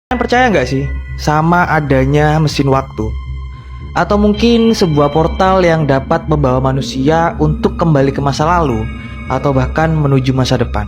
Kalian percaya nggak sih sama adanya mesin waktu? Atau mungkin sebuah portal yang dapat membawa manusia untuk kembali ke masa lalu atau bahkan menuju masa depan.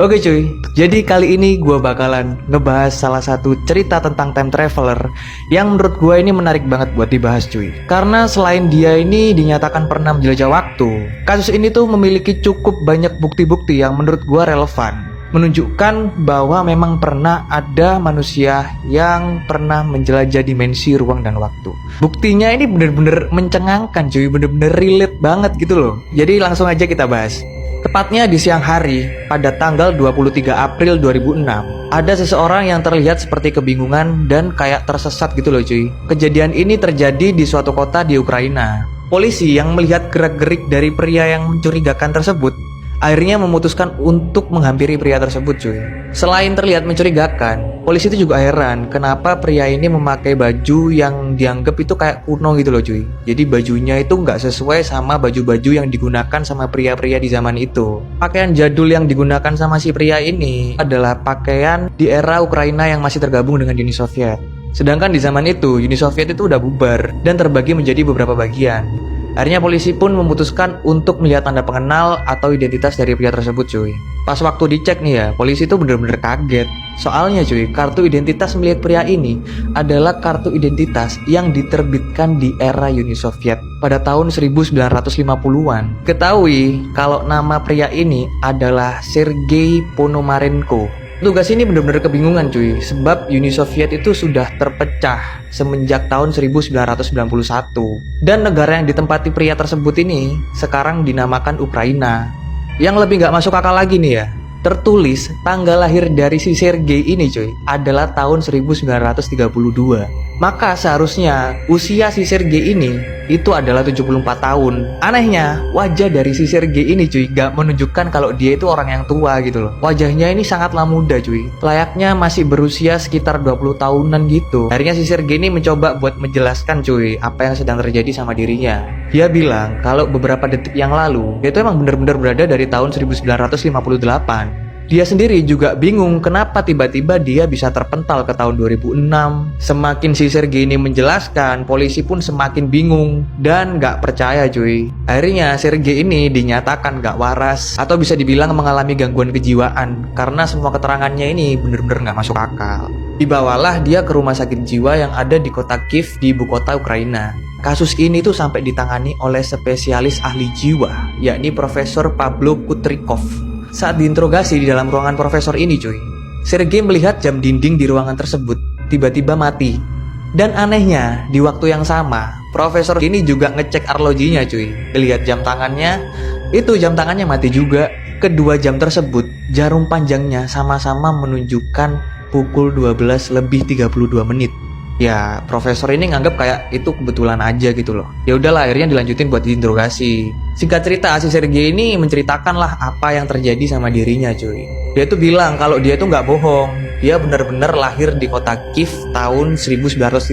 Oke cuy, jadi kali ini gue bakalan ngebahas salah satu cerita tentang time traveler yang menurut gue ini menarik banget buat dibahas cuy. Karena selain dia ini dinyatakan pernah menjelajah waktu, kasus ini tuh memiliki cukup banyak bukti-bukti yang menurut gue relevan, menunjukkan bahwa memang pernah ada manusia yang pernah menjelajah dimensi ruang dan waktu. Buktinya ini bener-bener mencengangkan cuy, bener-bener relate banget gitu loh. Jadi langsung aja kita bahas. Tepatnya di siang hari, pada tanggal 23 April 2006, ada seseorang yang terlihat seperti kebingungan dan kayak tersesat gitu loh cuy. Kejadian ini terjadi di suatu kota di Ukraina. Polisi yang melihat gerak-gerik dari pria yang mencurigakan tersebut akhirnya memutuskan untuk menghampiri pria tersebut cuy. Selain terlihat mencurigakan, polisi itu juga heran kenapa pria ini memakai baju yang dianggap itu kayak kuno gitu loh cuy. Jadi bajunya itu nggak sesuai sama baju-baju yang digunakan sama pria-pria di zaman itu. Pakaian jadul yang digunakan sama si pria ini adalah pakaian di era Ukraina yang masih tergabung dengan Uni Soviet. Sedangkan di zaman itu, Uni Soviet itu udah bubar dan terbagi menjadi beberapa bagian. Akhirnya polisi pun memutuskan untuk melihat tanda pengenal atau identitas dari pria tersebut cuy. Pas waktu dicek nih ya, polisi itu bener-bener kaget. Soalnya cuy, kartu identitas milik pria ini adalah kartu identitas yang diterbitkan di era Uni Soviet pada tahun 1950-an. Ketahui kalau nama pria ini adalah Sergei Ponomarenko. Tugas ini benar-benar kebingungan cuy, sebab Uni Soviet itu sudah terpecah semenjak tahun 1991. Dan negara yang ditempati pria tersebut ini sekarang dinamakan Ukraina. Yang lebih nggak masuk akal lagi nih ya, tertulis tanggal lahir dari si Sergei ini cuy adalah tahun 1932. Maka seharusnya usia si Sergei ini itu adalah 74 tahun. Anehnya, wajah dari si Sergei ini cuy gak menunjukkan kalau dia itu orang yang tua gitu loh. Wajahnya ini sangatlah muda cuy, layaknya masih berusia sekitar 20 tahunan gitu. Akhirnya si Sergei ini mencoba buat menjelaskan cuy apa yang sedang terjadi sama dirinya. Dia bilang kalau beberapa detik yang lalu dia itu emang benar-benar berada dari tahun 1958. Dia sendiri juga bingung kenapa tiba-tiba dia bisa terpental ke tahun 2006. Semakin si Sergei ini menjelaskan, polisi pun semakin bingung dan gak percaya cuy. Akhirnya Sergei ini dinyatakan gak waras atau bisa dibilang mengalami gangguan kejiwaan karena semua keterangannya ini bener-bener gak masuk akal. Dibawalah dia ke rumah sakit jiwa yang ada di kota Kiev di ibu kota Ukraina. Kasus ini tuh sampai ditangani oleh spesialis ahli jiwa, yakni Profesor Pablo Kutrikov. Saat diinterogasi di dalam ruangan profesor ini cuy, Sergei melihat jam dinding di ruangan tersebut tiba-tiba mati. Dan anehnya, di waktu yang sama, profesor ini juga ngecek arlojinya cuy. Lihat jam tangannya, itu jam tangannya mati juga. Kedua jam tersebut, jarum panjangnya sama-sama menunjukkan pukul 12 lebih 32 menit. Ya, profesor ini nganggap kayak itu kebetulan aja gitu loh. Ya udahlah, akhirnya dilanjutin buat diinterogasi. Singkat cerita, si Sergei ini menceritakan lah apa yang terjadi sama dirinya cuy. Dia tuh bilang kalau dia tuh nggak bohong. Dia benar-benar lahir di kota Kiev tahun 1932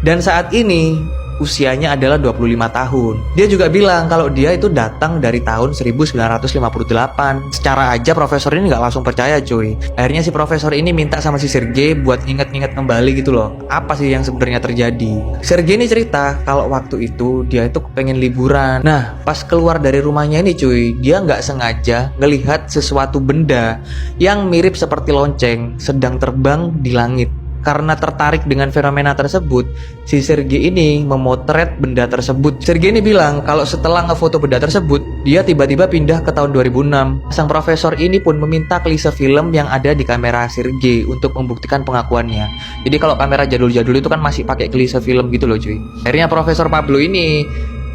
dan saat ini usianya adalah 25 tahun. Dia juga bilang kalau dia itu datang dari tahun 1958. Secara aja profesor ini nggak langsung percaya cuy. Akhirnya si profesor ini minta sama si Sergei buat inget-inget kembali gitu loh, apa sih yang sebenarnya terjadi. Sergei ini cerita kalau waktu itu dia itu pengen liburan. Nah, pas keluar dari rumahnya ini cuy, dia nggak sengaja ngelihat sesuatu benda yang mirip seperti lonceng sedang terbang di langit. Karena tertarik dengan fenomena tersebut, si Sergei ini memotret benda tersebut. Sergei ini bilang kalau setelah ngefoto benda tersebut, dia tiba-tiba pindah ke tahun 2006. Sang profesor ini pun meminta klise film yang ada di kamera Sergei untuk membuktikan pengakuannya. Jadi kalau kamera jadul-jadul itu kan masih pakai klise film gitu loh cuy. Akhirnya Profesor Pablo ini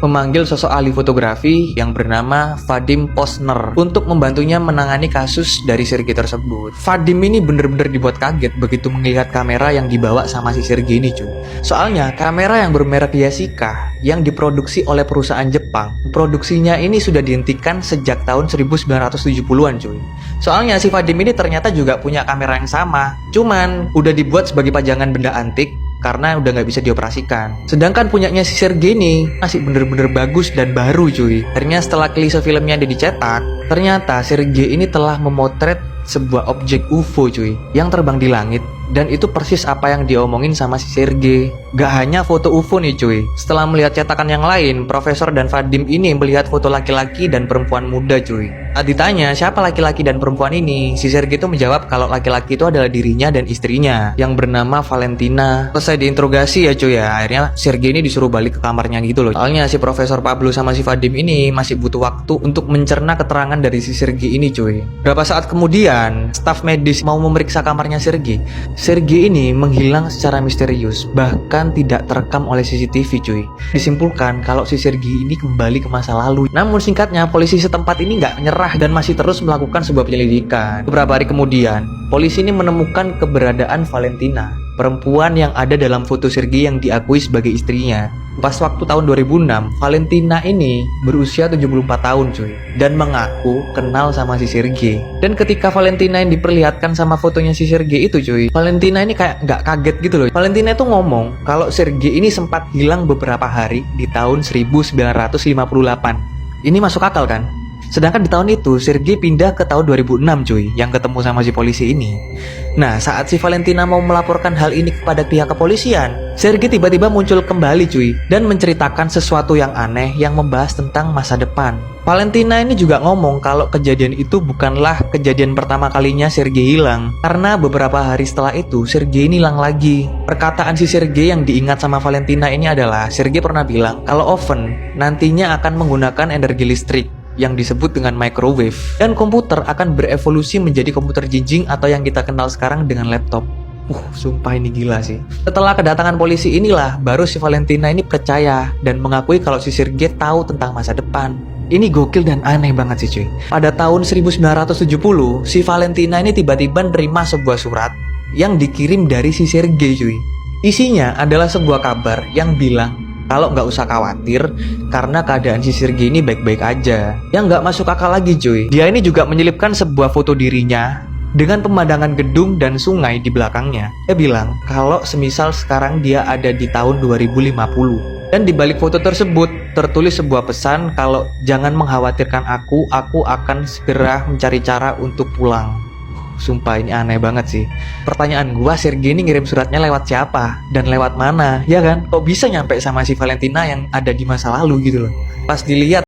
memanggil sosok ahli fotografi yang bernama Vadim Posner untuk membantunya menangani kasus dari Sergei tersebut. Vadim ini bener-bener dibuat kaget begitu melihat kamera yang dibawa sama si Sergei ini cuy. Soalnya kamera yang bermerek Yashica yang diproduksi oleh perusahaan Jepang, produksinya ini sudah dihentikan sejak tahun 1970-an cuy. Soalnya si Vadim ini ternyata juga punya kamera yang sama, cuman udah dibuat sebagai pajangan benda antik karena udah nggak bisa dioperasikan. Sedangkan punyanya si Sergei ini masih bener-bener bagus dan baru cuy. Akhirnya setelah klise filmnya dicetak, ternyata Sergei ini telah memotret sebuah objek UFO cuy yang terbang di langit Dan itu persis apa yang diomongin sama si Sergei. Gak hanya foto UFO nih cuy. Setelah melihat cetakan yang lain, Profesor dan Vadim ini melihat foto laki-laki dan perempuan muda cuy. Saat ditanya siapa laki-laki dan perempuan ini, si Sergei itu menjawab kalau laki-laki itu adalah dirinya dan istrinya yang bernama Valentina. Selesai diinterogasi ya cuy ya, akhirnya Sergei ini disuruh balik ke kamarnya gitu loh. Soalnya si Profesor Pablo sama si Vadim ini masih butuh waktu untuk mencerna keterangan dari si Sergei ini cuy. Berapa saat kemudian, staf medis mau memeriksa kamarnya Sergei. Sergei ini menghilang secara misterius, bahkan tidak terekam oleh CCTV cuy. Disimpulkan kalau si Sergei ini kembali ke masa lalu. Namun singkatnya, polisi setempat ini nggak menyerah dan masih terus melakukan sebuah penyelidikan. Beberapa hari kemudian, polisi ini menemukan keberadaan Valentina, perempuan yang ada dalam foto Sergei yang diakui sebagai istrinya. Pas waktu tahun 2006, Valentina ini berusia 74 tahun cuy, dan mengaku kenal sama si Sergei. Dan ketika Valentina yang diperlihatkan sama fotonya si Sergei itu cuy, Valentina ini kayak nggak kaget gitu loh. Valentina itu ngomong kalau Sergei ini sempat hilang beberapa hari di tahun 1958. Ini masuk akal kan? Sedangkan di tahun itu, Sergei pindah ke tahun 2006 cuy, yang ketemu sama si polisi ini. Nah, saat si Valentina mau melaporkan hal ini kepada pihak kepolisian, Sergei tiba-tiba muncul kembali cuy, dan menceritakan sesuatu yang aneh yang membahas tentang masa depan. Valentina ini juga ngomong kalau kejadian itu bukanlah kejadian pertama kalinya Sergei hilang, karena beberapa hari setelah itu, Sergei ini hilang lagi. Perkataan si Sergei yang diingat sama Valentina ini adalah, Sergei pernah bilang kalau oven nantinya akan menggunakan energi listrik yang disebut dengan microwave, dan komputer akan berevolusi menjadi komputer jinjing atau yang kita kenal sekarang dengan laptop. Sumpah ini gila sih. Setelah kedatangan polisi inilah baru si Valentina ini percaya dan mengakui kalau si Sergei tahu tentang masa depan. Ini gokil dan aneh banget sih cuy. Pada tahun 1970, si Valentina ini tiba-tiba nerima sebuah surat yang dikirim dari si Sergei cuy. Isinya adalah sebuah kabar yang bilang kalau nggak usah khawatir karena keadaan si Sergei ini baik-baik aja. Yang nggak masuk akal lagi cuy, dia ini juga menyelipkan sebuah foto dirinya dengan pemandangan gedung dan sungai di belakangnya. Dia bilang kalau semisal sekarang dia ada di tahun 2050. Dan di balik foto tersebut tertulis sebuah pesan kalau jangan mengkhawatirkan aku akan segera mencari cara untuk pulang. Sumpah ini aneh banget sih. Pertanyaan gua, Sergei ini ngirim suratnya lewat siapa? Dan lewat mana? Ya kan? Kok bisa nyampe sama si Valentina yang ada di masa lalu gitu loh. Pas dilihat